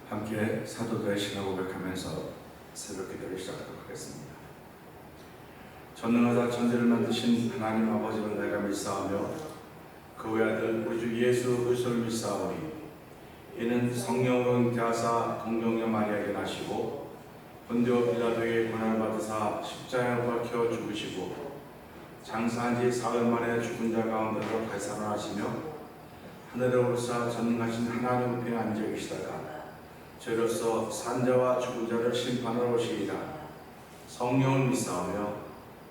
함께 사도들의 신앙 고백하면서 새벽 기도를 시작하도록 하겠습니다. 전능하사 천지를 만드신 하나님 아버지를 내가 믿사오며 그 외아들 우리 주 예수 그리스도를 믿사오니 이는 성령으로 잉태하사 동정녀 마리아에게 나시고 본디오 빌라도에게 고난을 받으사 십자가에 박혀 죽으시고 장사한 지 사흘 만에 죽은 자 가운데로 발산하시며 하늘에 오르사 전능하신 하나님 우편에 앉아 계시다가 저로서 산자와 죽은 자를 심판하러 오시리라. 성령을 믿사오며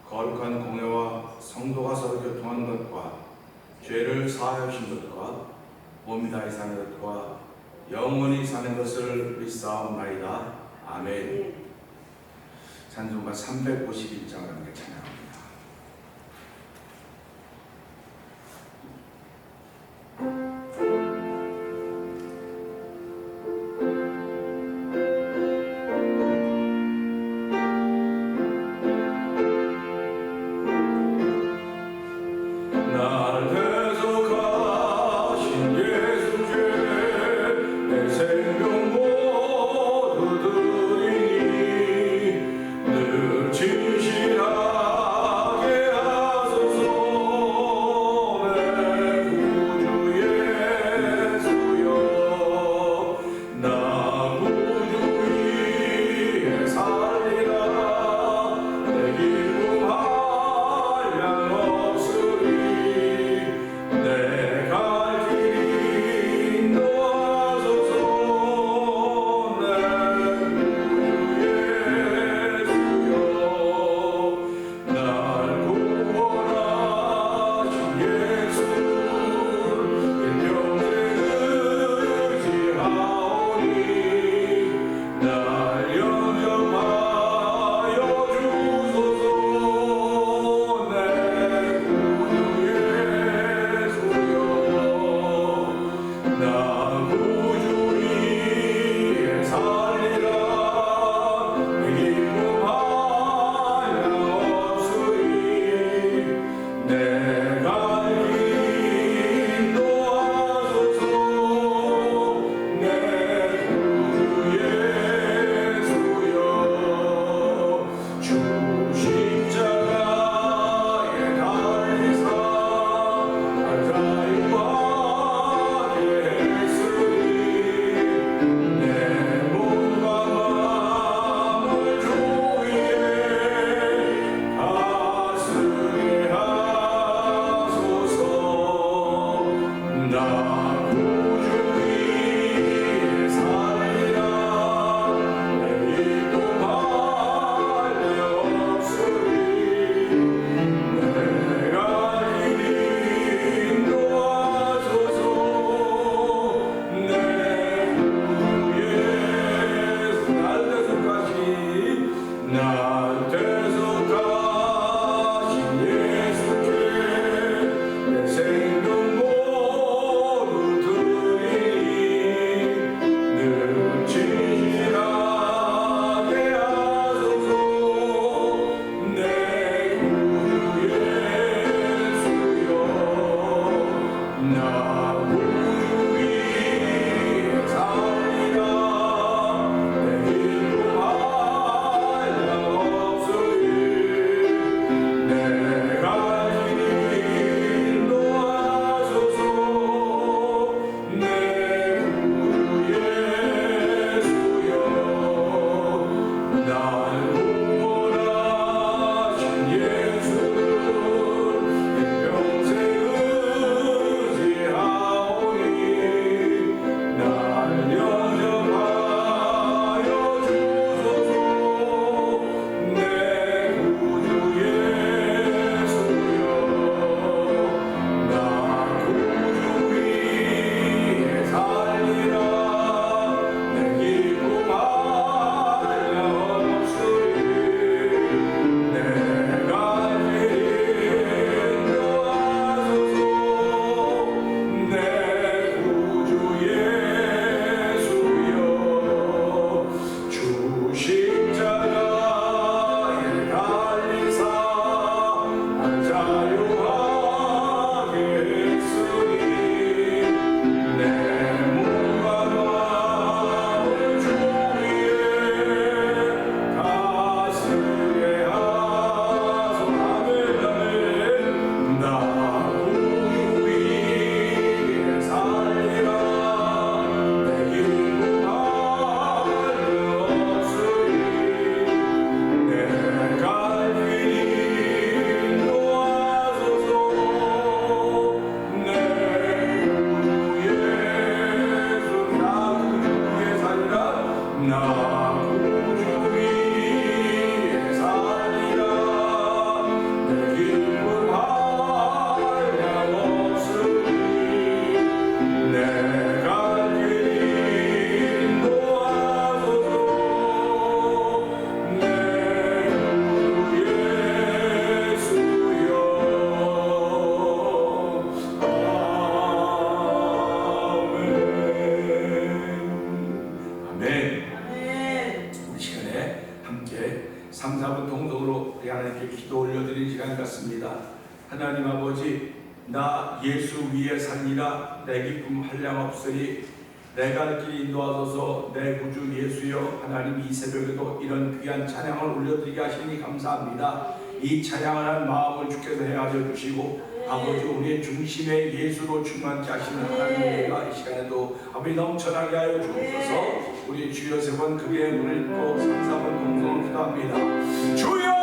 거룩한 공회와 성도가 서로 교통하는 것과 죄를 사하여 주신 것과 몸이 다시 사는 것과 영원히 사는 것을 믿사옵나이다. 아멘. 찬송가 351장을 함께 찬양합니다. 진실한 같습니다. 하나님 아버지, 나 예수 위에 살리라. 내 기쁨 한량없으리. 내 갈 길 인도하소서. 내 구주 예수여, 하나님 이 새벽에도 이런 귀한 찬양을 올려드리게 하시니 감사합니다. 이 찬양을 한 마음을 주께서 헤아려 주시고 아버지, 우리의 중심에 예수로 충만케 하시는 하나님과 이 시간에도 아버지 넘쳐나게 하여 주옵소서. 우리 주여 세 번 크게 문을 읽고 3, 4번 동성을 기도합니다. 주여!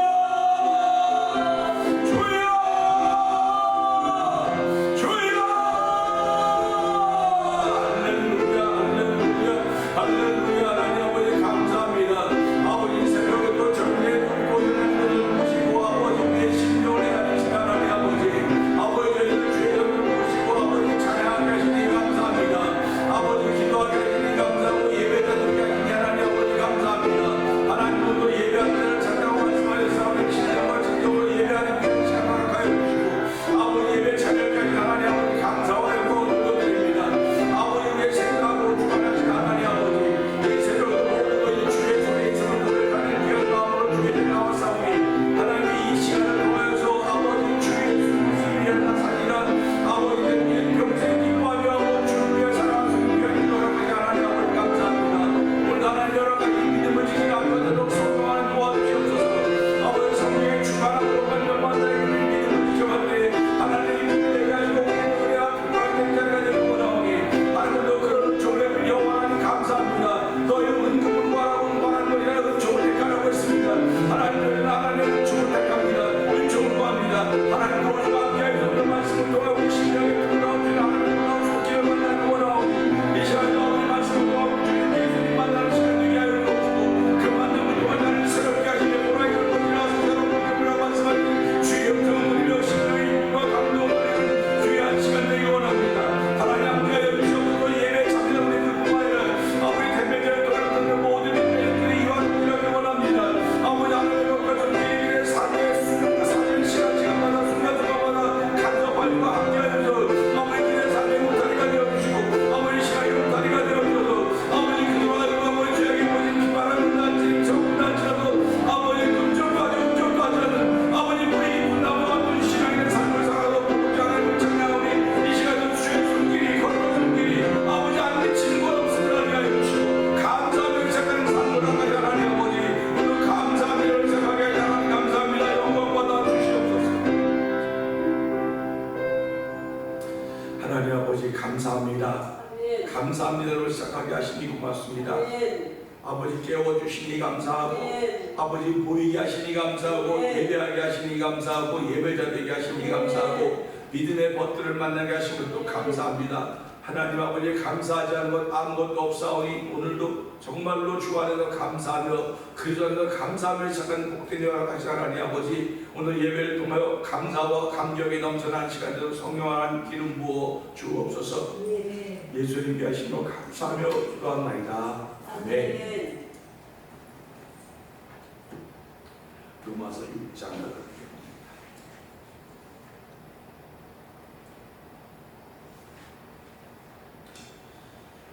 감사합니다로 시작하게 하시니 고맙습니다. 아버지 깨워주시니 감사하고 아버지 보이게 하시니 감사하고 예배하게 하시니 감사하고 예배자 되게 하시니 감사하고 믿음의 벗들을 만나게 하시니 또 감사합니다. 하나님 아버지, 감사하지 않은 것 아무것도 없사오니 오늘도 정말로 주 안에서 감사하며 그리스도 안에서 감사하며 시작한 복된 여러가지 하나님 아버지, 오늘 예배를 통하여 감사와 감격이 넘쳐난 시간대로 성령 안에 기름 부어 주옵소서. 예수님께 하시며 감사하며 기도합나이다. 아멘. 로마서 6장.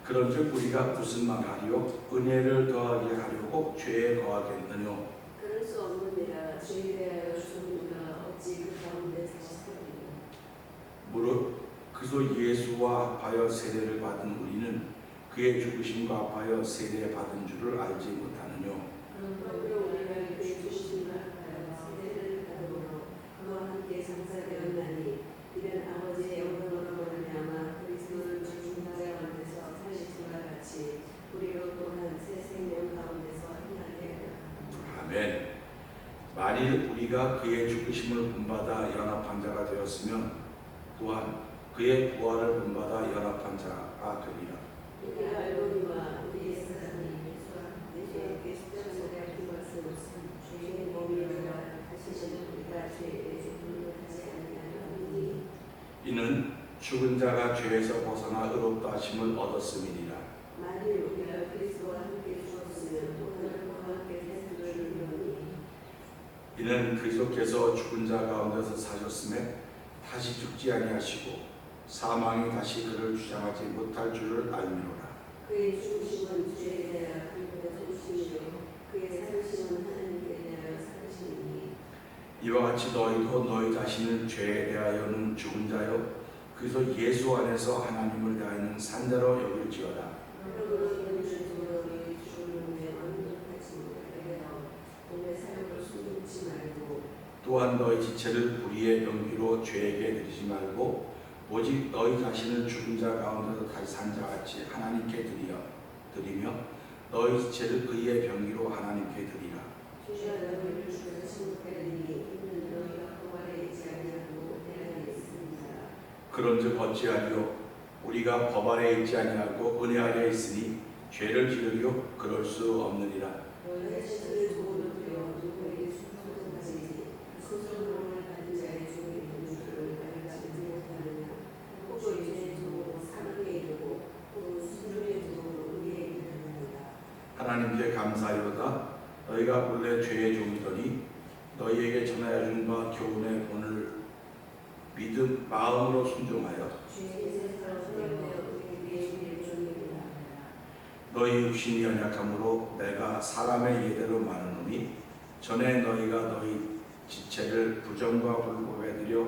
그런즉 우리가 무슨 말하리요? 은혜를 더하게 하려고 죄에 더하겠느뇨? 그럴 수 없느니라. 죄에 대하여 죽으니까 어찌 그 가운데서 살리요? 무릇 그리스도 예수와 합하여 세례를 받은 우리는 그의 죽으심과 합하여 세례 받은 줄을 알지 못하느뇨? 그러므로 우리가 그의 죽으심과 합하여 세례를 받음으로 그와 함께 장사되었나니 이는 아버지의 영광으로 말미암아 그리스도를 죽은 자 가운데서 살리심과 같이 우리로 또한 새 생명 가운데서 행하게 하라. 아멘. 만일 우리가 그의 죽으심을 본받아 연합한 자가 되었으면 또한 그의 부활을 본받아 연합한 자가 되리라. 우리가 알거니와 우리의 사랑이 예수와 함께 십자가에 달린 것은 주의 몸이라 하시는 우리가 죄에 분노하지 아니하노니 이는 죽은 자가 죄에서 벗어나 의롭다 하심을 얻었음이니라. 만일 우리가 그리스도와 함께 죽었으면 또한 그와 함께 생명을 누리노니 이는 그리스도께서 죽은 자 가운데서 사셨음에 다시 죽지 아니하시고 사망이 다시 그를 주장하지 못할 줄을 알미로라. 그의 죽으심은 죄에 대하여 그리스도의 죽으심이요 그의 살으심은 하나님께 대하여 살으심이니 이와 같이 너희도 너희 자신을 죄에 대하여는 죽은 자요 그래서 예수 안에서 하나님을 대하여는 산 자로 여길지어다. 또한 너희 지체를 불의의 병기로 죄에게 드리지 말고 오직 너희 자신을 죽은 자 가운데서 다시 산 자같이 하나님께 드리며 너희 지체를 의의 병기로 하나님께 드리라. 그런즉 어찌하리요 우리가 법 아래 있지 아니하고 은혜 아래 있으니 죄를 지으리요 그럴 수 없느니라. 하나님께 감사하여다. 너희가 본래 죄의 종이더니 너희에게 전하여 준 바 교훈의 본을 믿음 마음으로 순종하여 너희 육신이 연약함으로 내가 사람의 예대로 말하노니 전에 너희가 너희 지체를 부정과 불법에 드려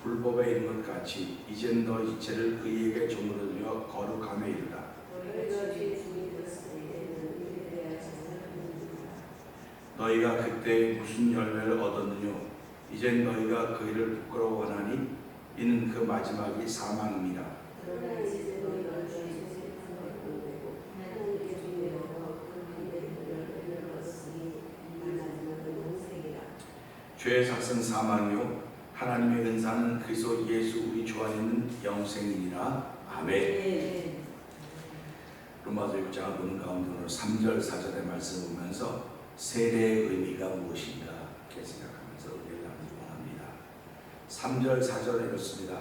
불법에 있는 것 같이 이젠 너희 지체를 의에게 종으로 드려 거룩함에 이르라. 너희가 그때 무슨 열매를 얻었느뇨 이젠 너희가 그 일을 부끄러워하나니 이는 그 마지막이 사망입니다. 죄의 삭은 사망이요 하나님의 은사는 그리스도 예수 우리 주 안에 있는 영생이니라. 아멘. 로마서 6장 본 가운데 오늘 3절 4절의 말씀을 보면서 세례의 의미가 무엇인가 이렇게 생각하면서 은혜를 나누기 원합니다. 3절 4절에 이렇습니다.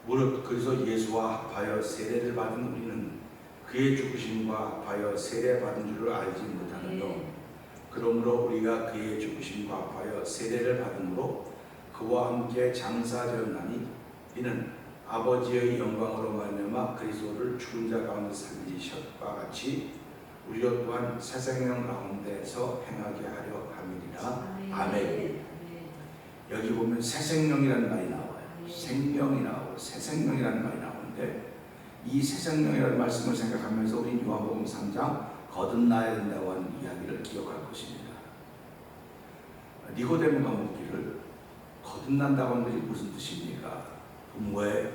무릇 그리스도 예수와 합하여 세례를 받은 우리는 그의 죽으심과 합하여 세례받은 줄을 알지 못하느뇨. 그러므로 우리가 그의 죽으심과 합하여 세례를 받음으로 그와 함께 장사되었나니 이는 아버지의 영광으로 말미암아 그리스도를 죽은 자 가운데 살리셨과 같이 우리도 또한 새 생명 가운데서 행하게 하려 함이니라. 아멘. 여기 보면 새 생명이라는 말이 나와요. 생명이 나오고 새 생명이라는 말이 나오는데 이 새 생명이라는 말씀을 생각하면서 우리 요한복음 3장 거듭나야 된다고 하는 이야기를 기억할 것입니다. 니고데모가 묻기를 거듭난다고 하는 것이 무슨 뜻입니까? 부모에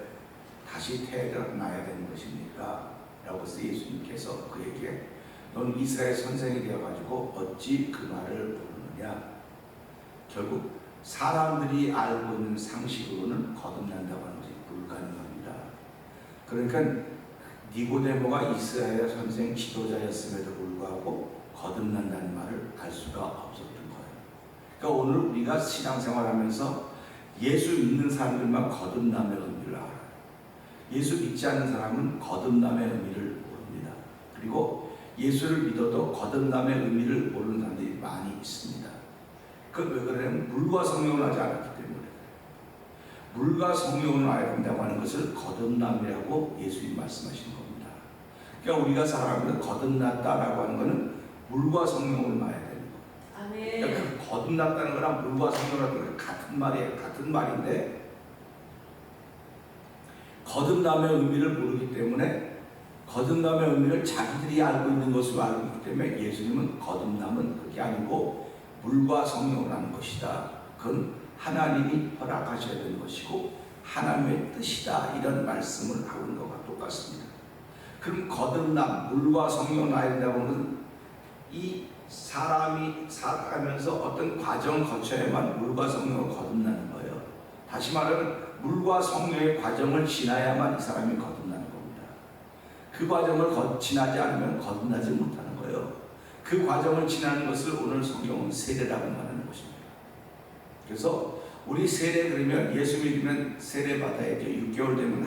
다시 태어나야 되는 것입니까? 라고 해서 예수님께서 그에게 넌 이스라엘 선생이 되어가지고 어찌 그 말을 모르느냐? 결국 사람들이 알고 있는 상식으로는 거듭난다고 하는 것이 불가능합니다. 그러니까 니고데모가 이스라엘 선생 지도자였음에도 불구하고 거듭난다는 말을 알 수가 없었던 거예요. 그러니까 오늘 우리가 신앙생활하면서 예수 믿는 사람들만 거듭남의 의미를 알아요. 예수 믿지 않는 사람은 거듭남의 의미를 모릅니다. 그리고 예수를 믿어도 거듭남의 의미를 모르는 사람들이 많이 있습니다. 그건 왜 그러냐면 물과 성령을 하지 않았기 때문에 물과 성령을 알아야 된다고 하는 것을 거듭남이라고 예수님이 말씀하시는 겁니다. 그러니까 우리가 살아가면서 거듭났다라고 하는 것은 물과 성령을 말해야 되는 거예요. 아멘. 그러니까 그 거듭났다는 거랑 물과 성령이라는 건 같은 말이에요. 같은 말인데 거듭남의 의미를 모르기 때문에 거듭남의 의미를 자기들이 알고 있는 것으로 알고 있기 때문에 예수님은 거듭남은 그게 아니고 물과 성령을 하는 것이다. 그건 하나님이 허락하셔야 되는 것이고 하나님의 뜻이다. 이런 말씀을 하고 있는 것과 똑같습니다. 그럼 거듭남, 물과 성령을 알아야 된다고 하는 이 사람이 살아가면서 어떤 과정을 거쳐야만 물과 성령을 거듭나는 거예요. 다시 말하면 물과 성령의 과정을 지나야만 이 사람이 거듭나는 겁니다. 그 과정을 지나지 않으면 거듭나지 못하는 거예요. 그 과정을 지나는 것을 오늘 성경은 세례라고 말하는 것입니다. 그래서 우리 세례 그러면 예수 믿으면 세례 받아야죠. 6개월 되면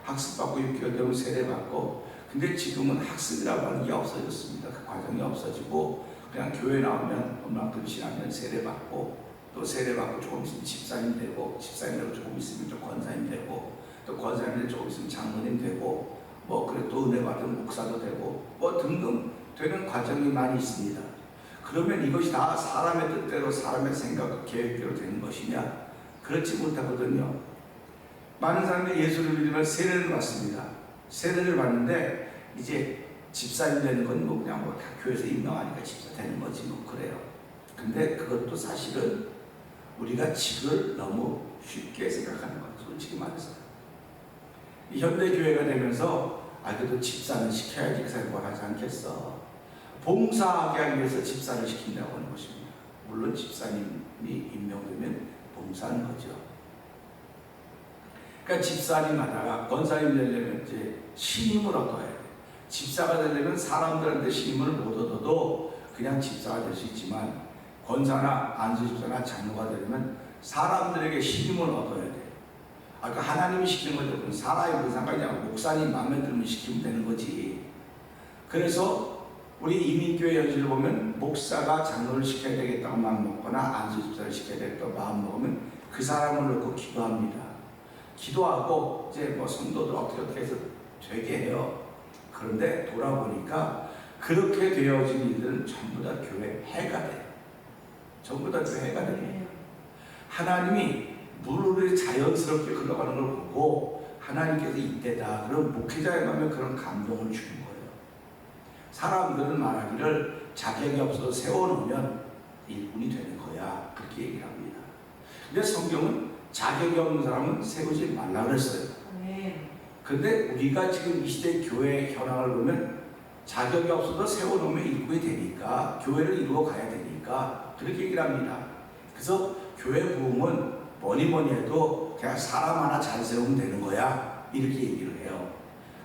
학습받고 6개월 되면 세례 받고 근데 지금은 학습이라고 하는 게 없어졌습니다. 그 과정이 없어지고 그냥 교회 나오면 엄마들 지나면 세례 받고 또 세례 받고 조금 있으면 집사님 되고 집사님 되고 조금 있으면 또 권사님 되고 또 권사님 되고 조금 있으면 장로님 되고 뭐 그래 또 은혜 받은 목사도 되고 뭐 등등 되는 과정이 많이 있습니다. 그러면 이것이 다 사람의 뜻대로 사람의 생각, 계획대로 되는 것이냐? 그렇지 못하거든요. 많은 사람들이 예수를 믿으면 세례를 받습니다. 세례를 받는데 이제 집사님 되는 건 뭐 그냥 뭐 다 교회에서 임명하니까 집사 되는 거지 뭐 그래요. 근데 그것도 사실은 우리가 직을 너무 쉽게 생각하는 거예요. 솔직히 말해서. 이 현대교회가 되면서 그래도 집사는 시켜야지 그 생각을 하지 않겠어. 봉사하게 하기 위해서 집사를 시킨다고 하는 것입니다. 물론 집사님이 임명되면 봉사하는 거죠. 그러니까 집사님 하다가 권사님 되려면 이제 신임을 얻어야 돼. 집사가 되려면 사람들한테 신임을 못 얻어도 그냥 집사가 될 수 있지만 권사나 안수집사나 장로가 되려면 사람들에게 신임을 얻어야 돼. 아까 하나님이 시키는 거죠. 사람이 무슨 상관이냐. 목사님 마음에 들면 시키면 되는 거지. 그래서 우리 이민교회 현실을 보면 목사가 장로를 시켜야 되겠다고 마음먹거나 안수집사를 시켜야 되겠다고 마음먹으면 그 사람을 놓고 기도합니다. 기도하고 이제 뭐 성도들 어떻게 해서 되게 해요. 그런데 돌아보니까 그렇게 되어진 일들은 전부 다 교회 해가 돼요. 전부 다 교회 해가 됩니다. 하나님이 물을 자연스럽게 흘러가는 걸 보고 하나님께서 이때다. 그럼 목회자에 가면 그런 감동을 주는 거예요. 사람들은 말하기를 자격이 없어서 세워놓으면 일꾼이 되는 거야. 그렇게 얘기를 합니다. 근데 성경은 자격이 없는 사람은 세우지 말라 그랬어요. 근데 우리가 지금 이 시대 교회의 현황을 보면 자격이 없어도 세워놓으면 일꾼이 되니까 교회를 이루어 가야 되니까 그렇게 얘기를 합니다. 그래서 교회 부흥은 뭐니 해도 그냥 사람 하나 잘 세우면 되는 거야 이렇게 얘기를 해요.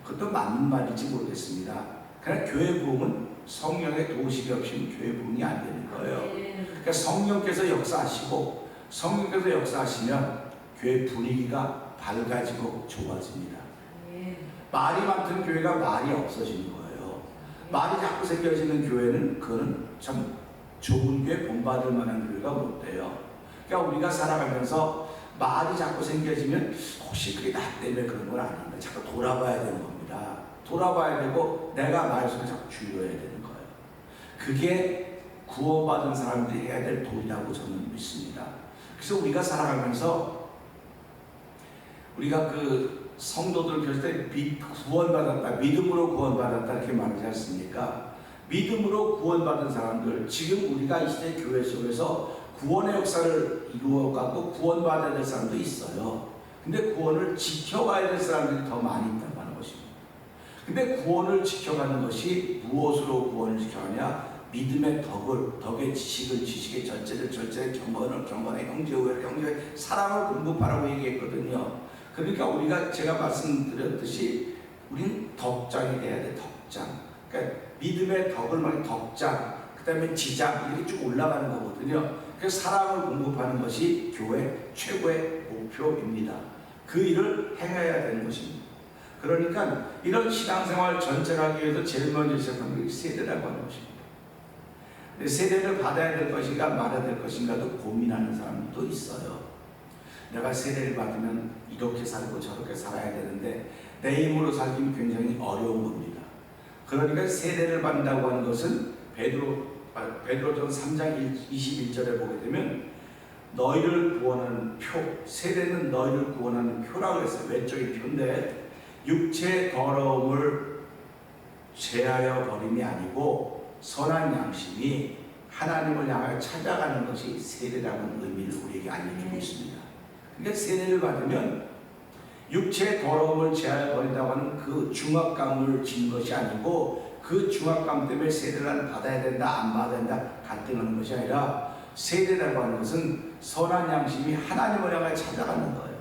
그것도 맞는 말인지 모르겠습니다. 그러나 교회 부흥은 성령의 도우심이 없이는 교회 부흥이 안 되는 거예요. 그러니까 성령께서 역사하시고 성령께서 역사하시면 교회 분위기가 밝아지고 좋아집니다. 말이 많던 교회가 말이 없어지는 거예요. 말이 자꾸 생겨지는 교회는 그거는 참 좋은 교회 본받을 만한 교회가 못 돼요. 그러니까 우리가 살아가면서 말이 자꾸 생겨지면 혹시 그게 나 때문에 그런 건 아닌가. 자꾸 돌아봐야 되는 겁니다. 돌아봐야 되고 내가 말씀을 자꾸 줄여야 되는 거예요. 그게 구원받은 사람들이 해야 될 도리라고 저는 믿습니다. 그래서 우리가 살아가면서 우리가 그 성도들 볼 때 구원받았다, 믿음으로 구원받았다 이렇게 말하지 않습니까? 믿음으로 구원받은 사람들, 지금 우리가 이 시대 교회 속에서 구원의 역사를 이루어가고 구원받아야 될 사람도 있어요. 근데 구원을 지켜가야 될 사람들이 더 많이 있다고 하는 것입니다. 근데 구원을 지켜가는 것이 무엇으로 구원을 지켜가냐? 믿음의 덕의 지식의 절제를 경건의 형제의 사랑을 공급하라고 얘기했거든요. 그러니까 우리가 제가 말씀드렸듯이 우리는 덕장이 돼야 돼. 덕장. 그러니까 믿음의 덕을 말해 덕장, 그 다음에 지장 이렇게 쭉 올라가는 거거든요. 그래서 사랑을 공급하는 것이 교회 최고의 목표입니다. 그 일을 행해야 되는 것입니다. 그러니까 이런 신앙생활 전체를 하기 위해서 제일 먼저 시작하는 게 세례라고 하는 것입니다. 세례를 받아야 될 것인가 말아야 될 것인가도 고민하는 사람도 있어요. 내가 세례를 받으면 이렇게 살고 저렇게 살아야 되는데 내 힘으로 살기는 굉장히 어려운 겁니다. 그러니까 세례를 받는다고 하는 것은 베드로전 3장 21절에 보게 되면 너희를 구원하는 표, 세례는 너희를 구원하는 표라고 했어요. 외적인 표인데 육체의 더러움을 제하여 버림이 아니고 선한 양심이 하나님을 향하여 찾아가는 것이 세례라는 의미를 우리에게 알려주고 있습니다. 그러니까 세례를 받으면 육체의 더러움을 제하여 버린다고 하는 그 중압감을 지는 것이 아니고 그 중압감 때문에 세례를 받아야 된다 안 받아야 된다 갈등하는 것이 아니라 세례라고 하는 것은 선한 양심이 하나님을 향하여 찾아가는 거예요.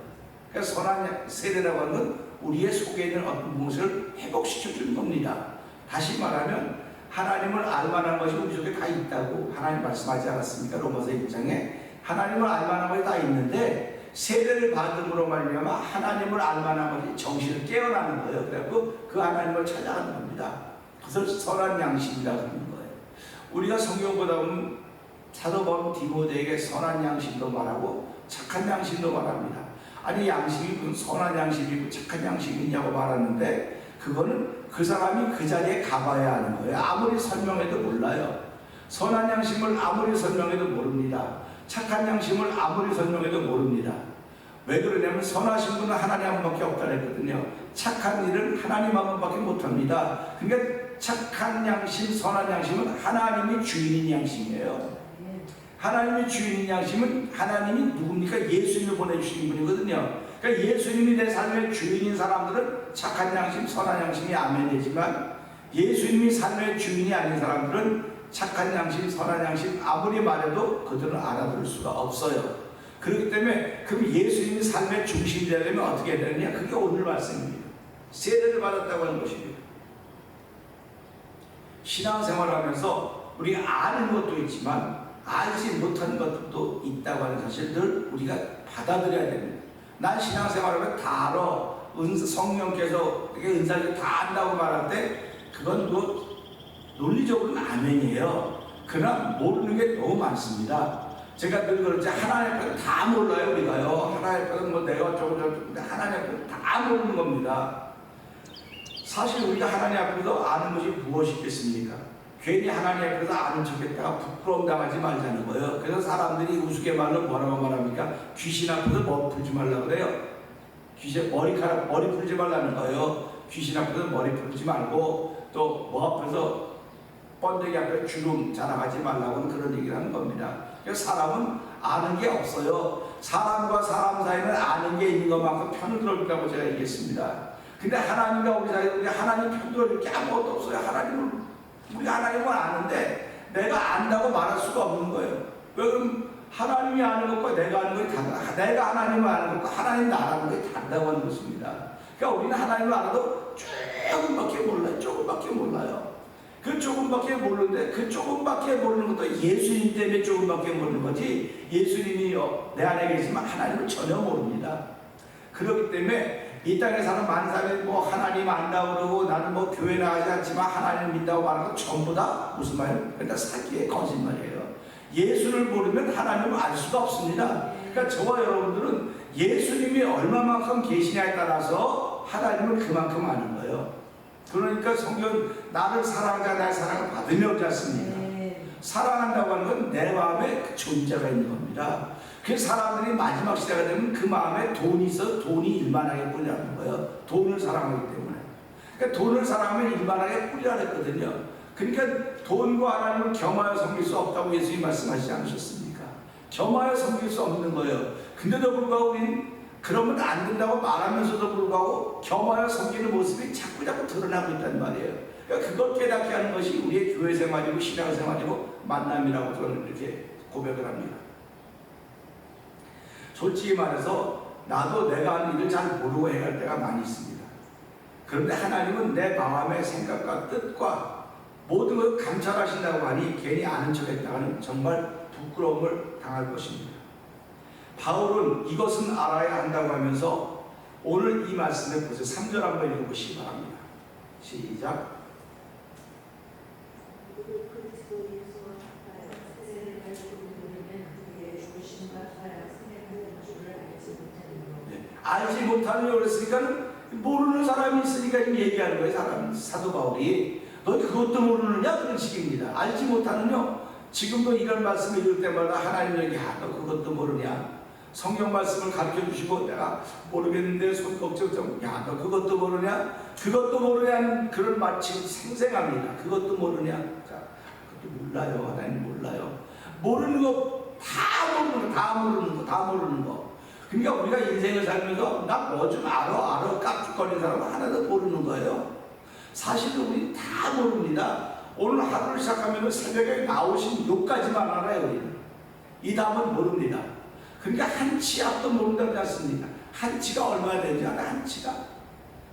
그러니까 선한 세례라고 하는 건 우리의 속에 있는 어떤 무엇을 회복시켜 주는 겁니다. 다시 말하면 하나님을 알만한 것이 우리 속에 다 있다고 하나님 말씀하지 않았습니까? 로마서 1장에 하나님을 알만한 것이 다 있는데 세례를 받음으로 말미암아 하나님을 알만한 것이 정신을 깨어나는 거예요. 그래갖고 그 하나님을 찾아가는 겁니다. 그것을 선한 양심이라고 하는 거예요. 우리가 성경 보다 보면 사도 바울 디모데에게 선한 양심도 말하고 착한 양심도 말합니다. 아니 양심이 무슨 선한 양심이 있고 착한 양심이 있냐고 말하는데 그거는 그 사람이 그 자리에 가봐야 하는 거예요. 아무리 설명해도 몰라요. 선한 양심을 아무리 설명해도 모릅니다. 착한 양심을 아무리 설명해도 모릅니다. 왜 그러냐면 선하신 분은 하나님 한 분밖에 없다 그랬거든요. 착한 일은 하나님 한 분밖에 못합니다. 그러니까 착한 양심, 선한 양심은 하나님이 주인인 양심이에요. 하나님이 주인인 양심은 하나님이 누굽니까? 예수님을 보내주신 분이거든요. 그러니까 예수님이 내 삶의 주인인 사람들은 착한 양심, 선한 양심이 아멘이지만 예수님이 삶의 주인이 아닌 사람들은 착한 양심, 선한 양심 아무리 말해도 그들은 알아들을 수가 없어요. 그렇기 때문에 그럼 예수님이 삶의 중심이 되려면 어떻게 해야 되느냐? 그게 오늘 말씀입니다. 세례를 받았다고 하는 것입니다. 신앙생활을 하면서 우리가 아는 것도 있지만 알지 못하는 것도 있다고 하는 사실들 우리가 받아들여야 됩니다. 난 신앙생활을 다 알아. 성령께서 은사를 다 안다고 말할 때 그건 뭐 논리적으로는 아멘이에요. 그러나 모르는 게 너무 많습니다. 제가 늘 그러지 하나님 앞에서 다 몰라요 우리가요. 하나님 앞에서 뭐 내가 어쩌고 하나님 앞에서 다 모르는 겁니다. 사실 우리가 하나님 앞에서 아는 것이 무엇이겠습니까? 괜히 하나님 앞에서 아는 척했다가 부끄러움 당하지 말자는 거예요. 그래서 사람들이 우스갯 말로 뭐라고 말합니까? 귀신 앞에서 머리 풀지 말라고 그래요. 귀신 머리 풀지 말라는 거예요. 귀신 앞에서 머리 풀지 말고 또 뭐 앞에서 번데기 앞에 주름 자랑하지 말라고는 그런 얘기를 하는 겁니다. 그래서 사람은 아는 게 없어요. 사람과 사람 사이는 아는 게 있는 것만큼 편을 들어준다고 제가 얘기했습니다. 근데 하나님과 우리 사이에 하나님 편 들어줄 게 아무것도 없어요. 우리 하나님은 아는데 내가 안다고 말할 수가 없는 거예요. 그럼 하나님이 아는 것과 내가 아는 것이 다르다. 내가 하나님을 아는 것과 하나님 나라는 것이 다르다고 하는 것입니다. 그러니까 우리는 하나님을 알아도 조금밖에 몰라요. 조금밖에 몰라요. 그 조금밖에 모르는데 그 조금밖에 모르는 것도 예수님 때문에 조금밖에 모르는 거지 예수님이 내 안에 계시지만 하나님을 전혀 모릅니다. 그렇기 때문에 이 땅에 사는 많은 사람이 뭐 하나님 안다고 그러고 나는 뭐 교회 나가지 않지만 하나님 믿다고 말하는 건 전부 다 무슨 말이에요? 그러니까 사기의 거짓말이에요. 예수를 모르면 하나님을 알 수가 없습니다. 그러니까 저와 여러분들은 예수님이 얼마만큼 계시냐에 따라서 하나님을 그만큼 아는 거예요. 그러니까 성경 나를 사랑하자 나의 사랑을 받으며 오지 않습니까? 사랑한다고 하는 건 내 마음에 그 존재가 있는 겁니다. 그래서 사람들이 마지막 시대가 되면 그 마음에 돈이 있어 돈이 일만하게 뿌리라는 거예요. 돈을 사랑하기 때문에. 그러니까 돈을 사랑하면 일만하게 뿌리라 했거든요. 그러니까 돈과 하나님을 겸하여 섬길 수 없다고 예수님이 말씀하시지 않으셨습니까? 겸하여 섬길 수 없는 거예요. 근데도 불구하고 우리는 그러면 안 된다고 말하면서도 불구하고 겸하여 섬기는 모습이 자꾸 드러나고 있단 말이에요. 그러니까 그걸 깨닫게 하는 것이 우리의 교회 생활이고 신앙 생활이고 만남이라고 저는 이렇게 고백을 합니다. 솔직히 말해서 나도 내가 하는 일을 잘 모르고 해갈 때가 많이 있습니다. 그런데 하나님은 내 마음의 생각과 뜻과 모든 걸 감찰하신다고 하니 괜히 아는 척했다가는 정말 부끄러움을 당할 것입니다. 바울은 이것은 알아야 한다고 하면서 오늘 이 말씀에 보세요. 3절 한번 읽어보시기 바랍니다. 시작. 알지 못하는 그랬으니까 모르는 사람이 있으니까 지금 얘기하는 거예요. 사도 바울이 너 그것도 모르느냐 그런 식입니다. 알지 못하는요. 지금도 이런 말씀을 읽을 때마다 하나님 얘기 너 그것도 모르냐. 성경 말씀을 가르쳐 주시고 내가 모르겠는데 손 걱정 좀 너 그것도 모르냐. 그것도 모르냐는 그런 말 지금 생생합니다. 그것도 모르냐. 자, 그것도 몰라요. 하나님 몰라요. 모르는 거 다 모르는 거. 그러니까 우리가 인생을 살면서 나 뭐 좀 알아 깝죽거리는 사람은 하나도 모르는 거예요. 사실은 우리 다 모릅니다. 오늘 하루를 시작하면 새벽에 나오신 요까지만 알아요. 우리는 이 다음은 모릅니다. 그러니까 한 치 앞도 모른다고 하지 않습니까? 한 치가 얼마나 되는지 알아?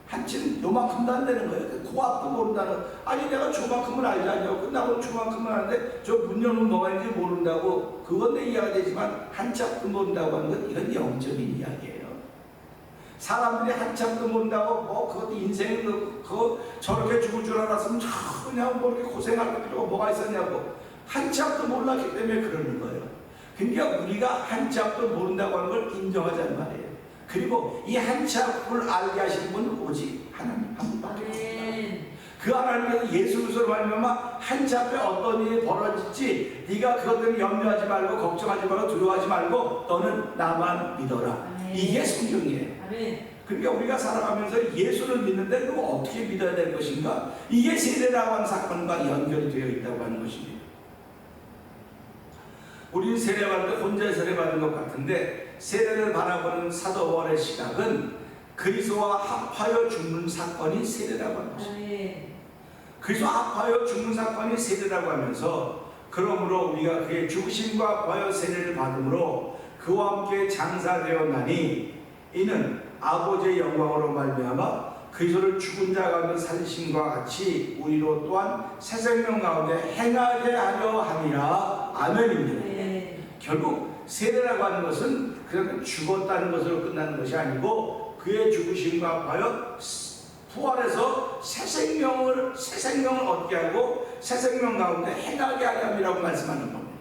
한 치는 요만큼도 안 되는 거예요. 그 앞도 모른다는. 아니 내가 저만큼을 알지 않냐고. 끝나고 저만큼을 아는데 저 문 열면 뭐가 있는지 모른다고. 그건 내 이해가 되지만 한 치 앞도 모른다고 하는 건 이건 영적인 이야기예요. 사람들이 한 치 앞도 모른다고 뭐 그것도 인생을 그거 저렇게 죽을 줄 알았으면 그냥 뭐 이렇게 고생할 필요가 뭐가 있었냐고. 한 치 앞도 몰랐기 때문에 그러는 거예요. 그러니까 우리가 한 치 앞도 모른다고 하는 걸 인정하자는 말이에요. 그리고 이 한 치 앞을 알게 하시는 분은 오직 하나님 한 분밖에 없습니다. 그 하나님께서 예수 그리스도로 말미암아 한치 앞에 어떤 일이 벌어질지 네가 그것들을 염려하지 말고 걱정하지 말고 두려워하지 말고 너는 나만 믿어라. 이게 성경이에요. 그러니까 우리가 살아가면서 예수를 믿는데 그거 어떻게 믿어야 될 것인가? 이게 세례라고 하는 사건과 연결이 되어 있다고 하는 것입니다. 우리는 세례받을 때 혼자 세례받은 것 같은데 세례를 바라보는 사도 바울의 시각은 그리스도와 합하여 죽는 사건이 세례라고 하는 것입니다. 그리스도와 합하여 죽는 사건이 세례라고 하면서 그러므로 우리가 그의 죽으심과 합하여 세례를 받음으로 그와 함께 장사되었나니 이는 아버지의 영광으로 말미암아 그리스도를 죽은 자 가운데 살리심과 같이 우리로 또한 새 생명 가운데 행하게 하려 함이라. 아멘입니다. 결국 세례라고 하는 것은 그냥 죽었다는 것으로 끝나는 것이 아니고 그의 죽으심과 합하여 부활해서 새 생명을 얻게 하고 새 생명 가운데 행하게 하려 함이라고 말씀하는 겁니다.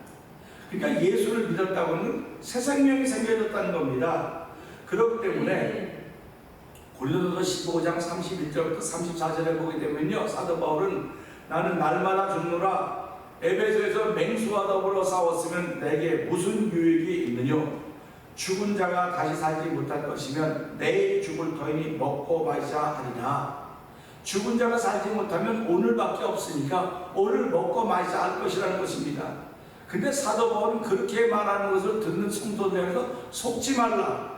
그러니까 예수를 믿었다고는 새 생명이 생겨졌다는 겁니다. 그렇기 때문에 고린도서 15장 31절부터 34절에 보게 되면요, 사도 바울은 나는 날마다 죽노라. 에베소에서 맹수와 더불어 싸웠으면 내게 무슨 유익이 있느뇨? 죽은 자가 다시 살지 못할 것이면 내일 죽을 터이니 먹고 마시자 하리라. 죽은 자가 살지 못하면 오늘밖에 없으니까 오늘 먹고 마시자 할 것이라는 것입니다. 근데 사도 바울은 그렇게 말하는 것을 듣는 성도들에게서 속지 말라.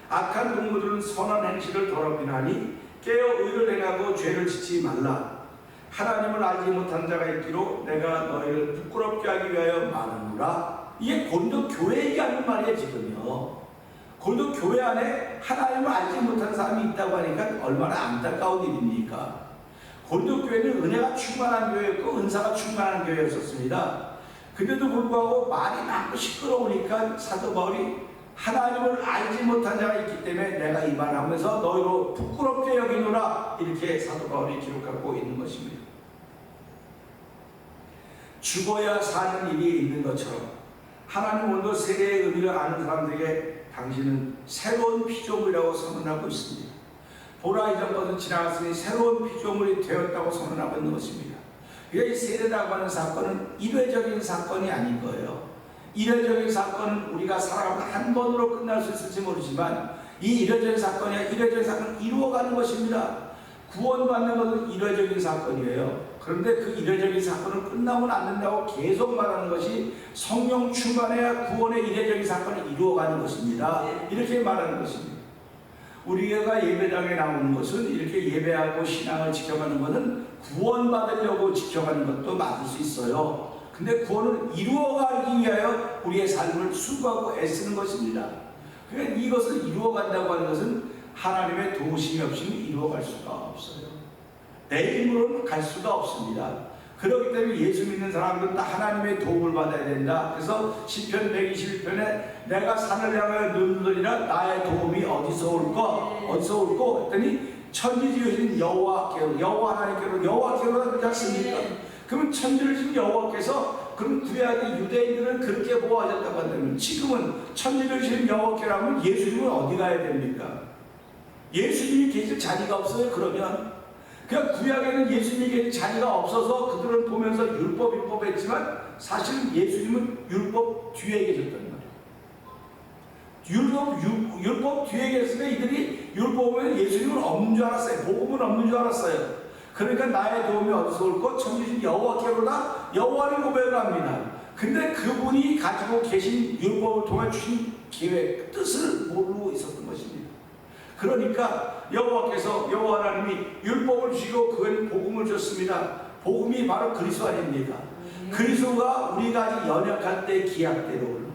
악한 동물들은 선한 행실을 더럽히나니 깨어 의를 행하고 죄를 짓지 말라. 하나님을 알지 못한 자가 있기로 내가 너희를 부끄럽게 하기 위하여 말하노라. 이게 고린도 교회 얘기하는 말이에요. 지금요, 고린도 교회 안에 하나님을 알지 못하는 사람이 있다고 하니까 얼마나 안타까운 일입니까? 고린도 교회는 은혜가 충만한 교회였고 은사가 충만한 교회였었습니다. 근데도 불구하고 말이 많고 시끄러우니까 사도 바울이 하나님을 알지 못한 자가 있기 때문에 내가 이 말을 하면서 너희로 부끄럽게 여기노라, 이렇게 사도 바울이 기록하고 있는 것입니다. 죽어야 사는 일이 있는 것처럼 하나님 오늘도 세례의 의미를 아는 사람들에게 당신은 새로운 피조물이라고 선언하고 있습니다. 보라 이전 것은 지나갔으니 새로운 피조물이 되었다고 선언하고 있는 것입니다. 그러니까 이 세례라고 하는 사건은 일회적인 사건이 아닌 거예요. 일회적인 사건은 우리가 살아가면서 한 번으로 끝날 수 있을지 모르지만 이 일회적인 사건은 이루어가는 것입니다. 구원받는 것은 일회적인 사건이에요. 그런데 그 일회적인 사건은 끝나면 안 된다고 계속 말하는 것이 성령 충만해야 구원의 일회적인 사건이 이루어가는 것입니다. 이렇게 말하는 것입니다. 우리가 예배당에 나오는 것은 이렇게 예배하고 신앙을 지켜가는 것은 구원받으려고 지켜가는 것도 맞을 수 있어요. 근데 구원을 이루어가기 위하여 우리의 삶을 수고하고 애쓰는 것입니다. 그러니까 이것을 이루어간다고 하는 것은 하나님의 도우심이 없이는 이루어갈 수가 없어요. 내 힘으로는 갈 수가 없습니다. 그렇기 때문에 예수 믿는 사람들은 다 하나님의 도움을 받아야 된다. 그래서 시편 121편에 내가 산을 향하여 눈을 들이라 나의 도움이 어디서 올까? 했더니 천지 지으신 여호와께로, 여호와 하나님께로, 여호와께로다 그러지 않습니까? 그러면 천지를 지은 여호와께서, 그럼 구약의 유대인들은 그렇게 보호하셨다고 한다면 지금은 천지를 지은 여호와께라면 예수님은 어디 가야 됩니까? 예수님이 계실 자리가 없어요. 그러면 그냥 구약에는 예수님이 계실 자리가 없어서 그들은 보면서 율법 했지만 사실은 예수님은 율법 뒤에 계셨단 말이에요. 율법 뒤에 계셨으니까 이들이 율법 보면 예수님은 없는 줄 알았어요. 복음은 없는 줄 알았어요. 그러니까 나의 도움이 어디서 올까? 천지신 여호와께로다, 여호와를 고백을 합니다. 근데 그분이 가지고 계신 율법을 통해 주신 계획, 뜻을 모르고 있었던 것입니다. 그러니까 여호와께서, 여호와 하나님이 율법을 주시고 그건 복음을 줬습니다. 복음이 바로 그리스도 아닙니까? 그리스도가 우리가 아직 연약할 때 기약대로 오는 겁니다.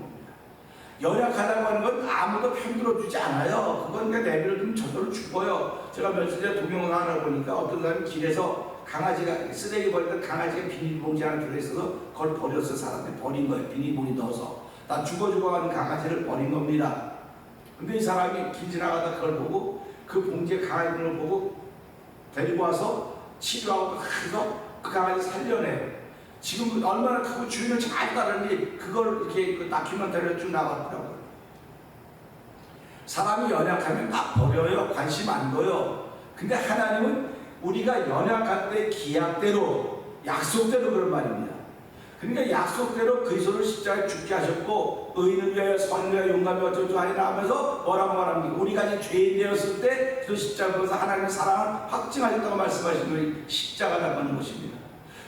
연약하다고 하는 건 아무도 편들어주지 않아요. 그건 그냥 내버려두면 저절로 죽어요. 제가 며칠 전에 동영상 하나 보니까 어떤 사람이 길에서 강아지가 쓰레기 버리다 강아지가 비닐봉지 하나 들어있어서 그걸 버렸어. 사람들이 버린 거예요. 비닐봉지 넣어서. 다 죽어가는 강아지를 버린 겁니다. 근데 이 사람이 길 지나가다 그걸 보고 그 봉지에 강아지를 보고 데리고 와서 치료하고 그래서 그 강아지 살려내요. 지금 얼마나 크고 주인을 잘 따르는지 그걸 이렇게 그 다큐멘터리로 쭉 나왔더라고요. 사람이 연약하면 다 버려요. 관심 안 둬요. 근데 하나님은 우리가 연약할 때 기약대로 약속대로 그런 말입니다. 그러니까 약속대로 그리스도를 십자가에 죽게 하셨고 의인을 위하여 선과 용감히 어쩌고 하리라 하면서 뭐라고 말합니까? 우리가 이제 죄인 되었을 때 그 십자가에서 하나님의 사랑을 확증하셨다고 말씀하신 것이 십자가라고 하는 것입니다.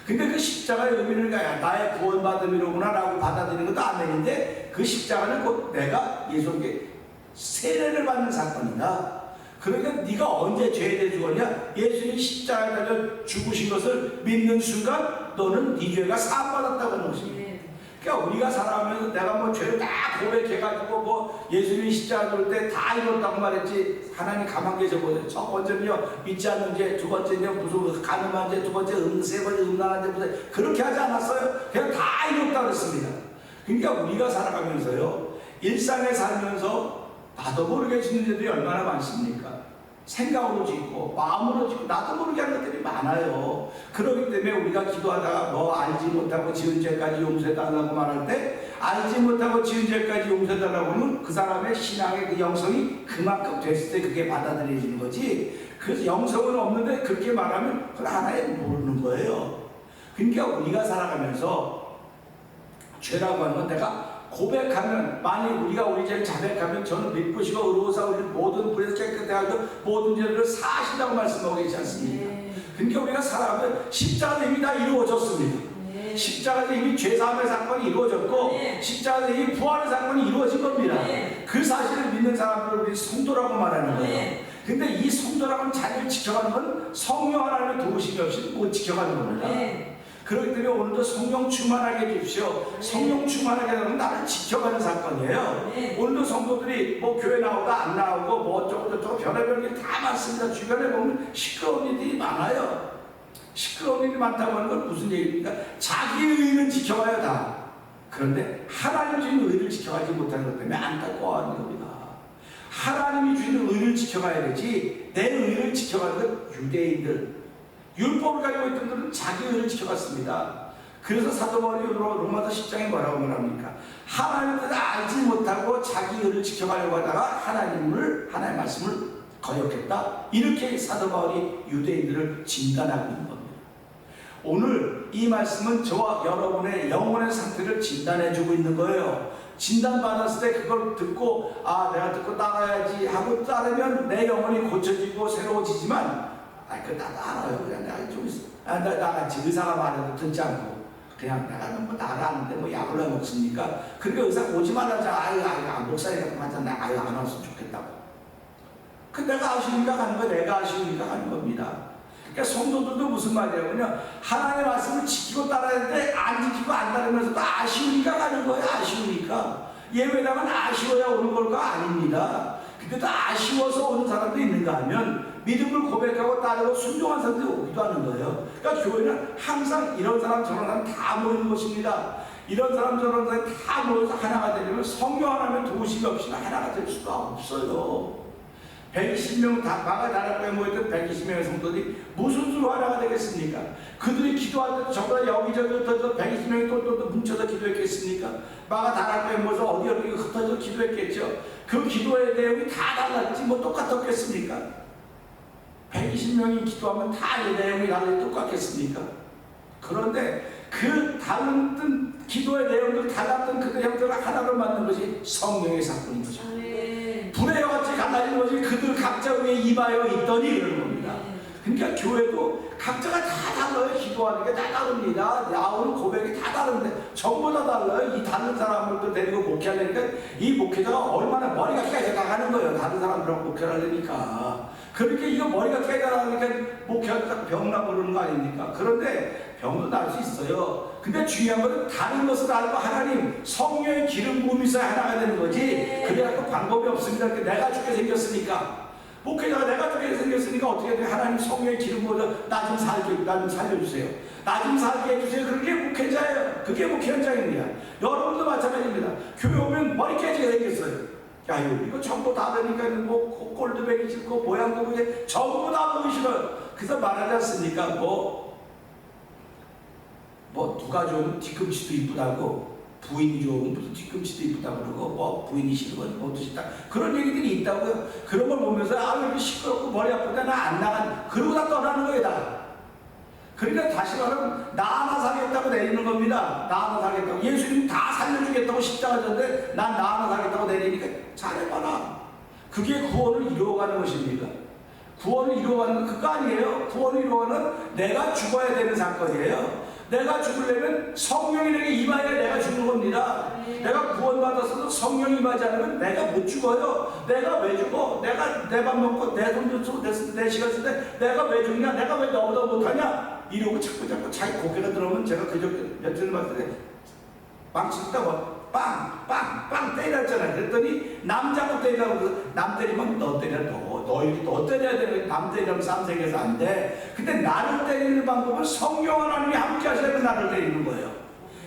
근데 그 십자가의 의미는 나의 구원받음이로구나 라고 받아들이는 것도 아멘인데 그 십자가는 곧 내가 예수에게 세례를 받는 사건이다. 그러니까 네가 언제 죄에 대해 죽었냐? 예수님이 십자가에 달려 죽으신 것을 믿는 순간 너는 네 죄가 사함받았다고 하는 것입니다. 그러니까 우리가 살아가면서 내가 뭐 죄를 다 고백해가지고 뭐 예수님이 십자가 돌 때 다 이뤘다고 말했지 하나님 가만 계셔보세요. 첫 번째는요 믿지 않는 죄, 두 번째는요 무슨 가늠한 죄, 두 번째 세 번째 음란한 죄 무슨 그렇게 하지 않았어요. 그냥 다 이뤘다고 그랬습니다. 그러니까 우리가 살아가면서요 일상에 살면서 나도 모르게 짓는 죄들이 얼마나 많습니까? 생각으로 짓고 마음으로 짓고 나도 모르게 하는 것들이 많아요. 그렇기 때문에 우리가 기도하다가 뭐 알지 못하고 지은 죄까지 용서해달라고 말할 때 알지 못하고 지은 죄까지 용서해달라고 하면 그 사람의 신앙의 그 영성이 그만큼 됐을 때 그게 받아들여지는 거지. 그래서 영성은 없는데 그렇게 말하면 그건 하나의 모르는 거예요. 그러니까 우리가 살아가면서 죄라고 하는 건 내가 고백하면 만일 우리가 우리 죄를 자백하면 저는 믿으시고 의로우사 우리 모든 불에서 깨끗해 하고 모든 죄를 사하신다고 말씀하고 계시지 않습니까? 그러니까 우리가 살아가면 십자가 이미 다 이루어졌습니다. 십자가에서 이미 죄사함의 사건이 이루어졌고 십자가에서 이미 부활의 사건이 이루어진 겁니다. 그 사실을 믿는 사람들을 우리 성도라고 말하는 거예요. 근데 이 성도라고는 자기를 지켜가는 건 성령 하나님의 도우심이 없이 못 지켜가는 겁니다. 그렇기 때문에 오늘도 성령 충만하게 해주십시오. 성령 충만하게 하면 나를 지켜가는 사건이에요. 오늘도 성도들이 뭐 교회 나오다 안 나오고 뭐 어쩌고저쩌고 별의별 게 다 많습니다. 주변에 보면 시끄러운 일들이 많아요. 시끄러운 일이 많다고 하는 건 무슨 얘기입니까? 자기 의를 지켜가야 다. 그런데 하나님 주신 의를 지켜가지 못하는 것 때문에 안타까워하는 겁니다. 하나님이 주시는 의를 지켜가야 되지 내 의를 지켜가는 건 유대인들 율법을 가지고 있던 분들은 자기 의를 지켜갔습니다. 그래서 사도 바울이 로마서 10장에 뭐라고 말합니까? 하나님을 알지 못하고 자기 의를 지켜가려고 하다가 하나님의 말씀을 거역했다. 이렇게 사도 바울이 유대인들을 진단하고 있는 겁니다. 오늘 이 말씀은 저와 여러분의 영혼의 상태를 진단해주고 있는 거예요. 진단받았을 때 그걸 듣고 내가 듣고 따라야지 하고 따르면 내 영혼이 고쳐지고 새로워지지만 나도 알아요. 그냥 내가 좀 있어. 나같이 의사가 말해도 듣지 않고 그냥 내가 뭐 나가는데 뭐 약을 왜 먹습니까? 그러니까 의사가 오지 말라자. 목사님이 맞잖아. 안 왔으면 좋겠다고. 그 내가 아쉬우니까 가는 거야. 내가 아쉬우니까 가는 겁니다. 그러니까 성도들도 무슨 말이냐면요. 하나님의 말씀을 지키고 따라야 되는데 안 지키고 안 따르면서도 아쉬우니까 가는 거예요. 아쉬우니까. 예배당은 아쉬워야 오는 걸까? 아닙니다. 근데 또 아쉬워서 오는 사람도 있는가 하면 믿음을 고백하고 따르고 순종한 사람들이 오기도 하는 거예요. 그러니까 교회는 항상 이런 사람 저런 사람 다 모이는 것입니다. 이런 사람 저런 사람 다 모여서 하나가 되려면 성령 하나님의 도우심이 없이는 하나가 될 수가 없어요. 120명 다 마가 다락방에 모였던 120명의 성도들이 무슨 수로 하나가 되겠습니까? 그들이 기도할 때도 전부 다 여기저기 흩어져 120명이 또 뭉쳐서 기도했겠습니까? 마가 다락방에 모여서 어디 흩어져 기도했겠죠. 그 기도의 내용이 다 달랐지 뭐 똑같았겠습니까? 120명이 기도하면 다 이 내용이 달라도 똑같겠습니까? 그런데 그 다른 기도의 내용들 달랐던 그들 형태를 하나로 만든 것이 성령의 사건인 거죠. 불의 같이 갈라진 것이 그들 각자 위에 임하여 있더니 이러는 겁니다. 그러니까 교회도 각자가 다 달라요. 기도하는 게 다 다릅니다. 나오는 고백이 다 다른데 전부 다 달라요. 이 다른 사람들도 데리고 목회하려니까 이 목회자가 얼마나 머리가 깨져 나가는 거예요. 다른 사람들하고 목회를 하려니까. 그러니까 이거 머리가 깨져 나가니까 목회하다가 병나 부르는 거 아닙니까? 그런데 병도 날 수 있어요. 근데 중요한 것은 다른 것을 알고 하나님 성령의 기름 부음이 있어야 하나가 되는 거지. 그래야 방법이 없습니다. 내가 죽게 생겼으니까 목회자가 내가 죽게 생겼으니까 어떻게 돼? 하나님 성령의 기름 부어서 나 좀 살려주세요. 나 좀 살게 해주세요. 그게 목회자예요. 그게 목회자입니다. 여러분도 마찬가지입니다. 교회 오면 머리 깨지게 생겼어요. 이거 전부 다 되니까 뭐 꼴도 배기 싫고 모양도 그게 전부 다 보기 싫어요. 그래서 말하지 않습니까? 뭐 누가 좀 뒤꿈치도 이쁘다고 부인이 좋으면 무슨 뒤꿈치도 이쁘다 그러고 뭐 부인이 싫으면 뭐도 싫다 그런 얘기들이 있다고요. 그런 걸 보면서 아 왜 이렇게 시끄럽고 머리 아프다 나 안 나간 그러고 다 떠나는 거예요 다. 그러니까 다시 말하면 나 하나 살겠다고 내리는 겁니다. 나 하나 살겠다고 예수님 다 살려주겠다고 십자가 졌는데 난 나 하나 살겠다고 내리니까 잘해봐라. 그게 구원을 이루어가는 것입니다. 구원을 이루어가는 건 그거 아니에요. 구원을 이루어가는 내가 죽어야 되는 사건이에요. 내가 죽으려면 성령이 내게 임하여야 내가 죽는 겁니다. 내가 구원받았어도 성령이 임하지 않으면 내가 못 죽어요. 내가 왜 죽어? 내가 내 밥 먹고 내 돈 쓰고 내 시간 쓸 때 내가 왜 죽냐? 내가 왜 너보다 못하냐? 이러고 자꾸 자기 고개가 들어오면 제가 그저께 며칠 봤을 때 망치다고 빵 때렸잖아요. 그랬더니 남자고 때리라고 그래서 남 때리면 너 때려 너 때려야 되는 남 때리면 쌈생겨서 안 돼. 근데 나를 때리는 방법은 성령 하나님이 함께 하셔야 나를 때리는 거예요.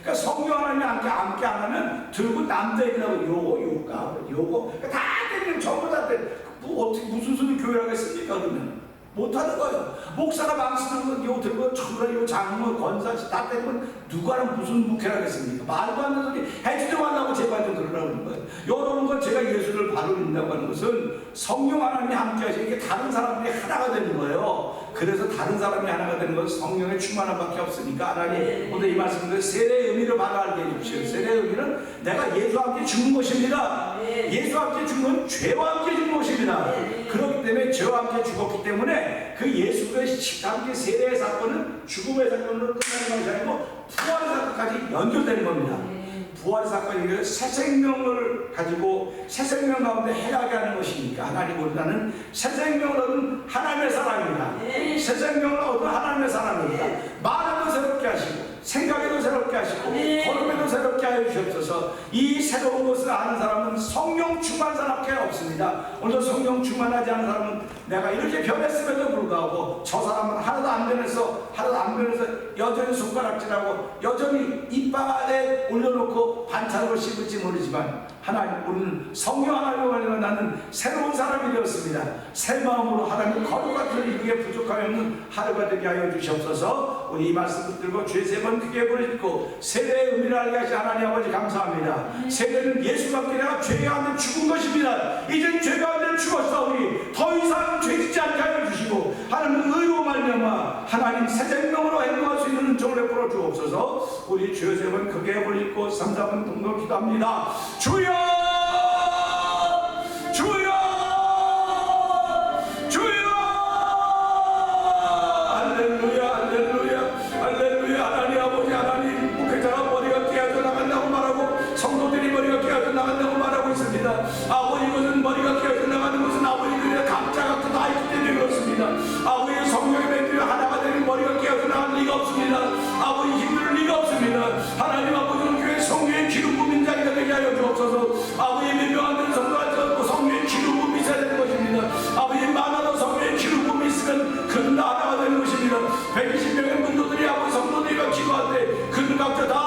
그러니까 성령 하나님이 함께 안 하면 들고 남 때리라고 요거 그러니까 다 때리면 전부 다 때려. 뭐 어떻게 무슨 소리 교회를 하겠습니까 그러면? 못하는 거예요. 목사가 망치 들고 요 들고 천부라 요 장로 권사씨 다 때리면 누가랑 무슨 묵회를 하겠습니까? 말도 안 되는 소리 해주지 말라고 제발 좀 그러라고 하는 거예요. 이러는 건 제가 예수를 바로 믿는다고 하는 것은 성령 하나님이 함께 하시니까 다른 사람들이 하나가 되는 거예요. 그래서 다른 사람이 하나가 되는 건 성령의 충만함 밖에 없으니까 하나님 오늘 이 말씀을 세례의 의미를 바로 알게 해주십시오. 세례의 의미는 내가 예수와 함께 죽은 것입니다. 예수와 함께 죽은 건 죄와 함께 죽은 것입니다. 그렇기 때문에 죄와 함께 죽었기 때문에 그 예수 그리스도의 함께 세례의 사건은 죽음의 사건으로 끝나는 것이 아니고 부활의 사건까지 연결되는 겁니다. 부활의 사건이 새 생명을 가지고 새 생명 가운데 해하게 하는 것이니까 하나님 우리는 새 생명을 얻은 하나님의 사람입니다. 새 생명을 얻은 하나님의 사람입니다. 마음도 새롭게 하시고 생각에도 새롭게 하시고 걸음에도 새롭게 하여 주시옵소서. 이 새로운 것을 아는 사람은 성령 충만한 사람밖에 없습니다. 오늘 성령 충만하지 않은 사람은 내가 이렇게 변했음에도 불구하고 저 사람은 하나도 안 변해서 여전히 손가락질하고 여전히 이빨 안에 올려놓고 반찬으로 씹을지 모르지만 하나님 오늘 성령 하나님을 알면 나는 새로운 사람이 되었습니다. 새 마음으로 하나님 거룩한 이루기에 부족함이 없는 하루가 되게 하여 주시옵소서. 우리 이 말씀 붙들고 죄 세 번 크게 부르짖고 세례의 의미를 알게 하신 하나님 아버지 감사합니다. 세례는 예수가 함께 내가 죄 가운데 죽은 것입니다. 이젠 죄 가운데 죽었사오니 더 이상 죄짓지 않게 하여 주시고 하나님 의로 말미암아 하나님 새 생명으로 행동할 수 있는 은총을 베풀어 주옵소서. 우리 죄 세 번 크게 부르짖고 3, 4분 동로 기도합니다. 주여 주여 주여 할렐루야 할렐루야 할렐루야. 하나님 아버지 하나님 목회자가 머리가 깨어져 나간다고 말하고 성도들이 머리가 깨어져 나간다고 말하고 있습니다. 아버지 이것은 머리가 깨어져 나가는 것은 아버지들의 각자가 다 있기 때문에 그렇습니다. 아버지 성령의 맹들이 하나가 되는 머리가 깨어져 나갈 리가 없습니다. 아버지 힘들 리가 없습니다. 하나님 아버지는 교회 성령의 기름 부민 자리가 되게 하여 주옵소서. 아버지 민병한 성도가 성령의 기름 부음이 있어야 되는 것입니다. 아버지 많아도 성령의 기름 부음이 있으면 그는 다 하나가 되는 것입니다. 120명의 문도들이 아버지 성도들이가 기도할 때 그는 각자 다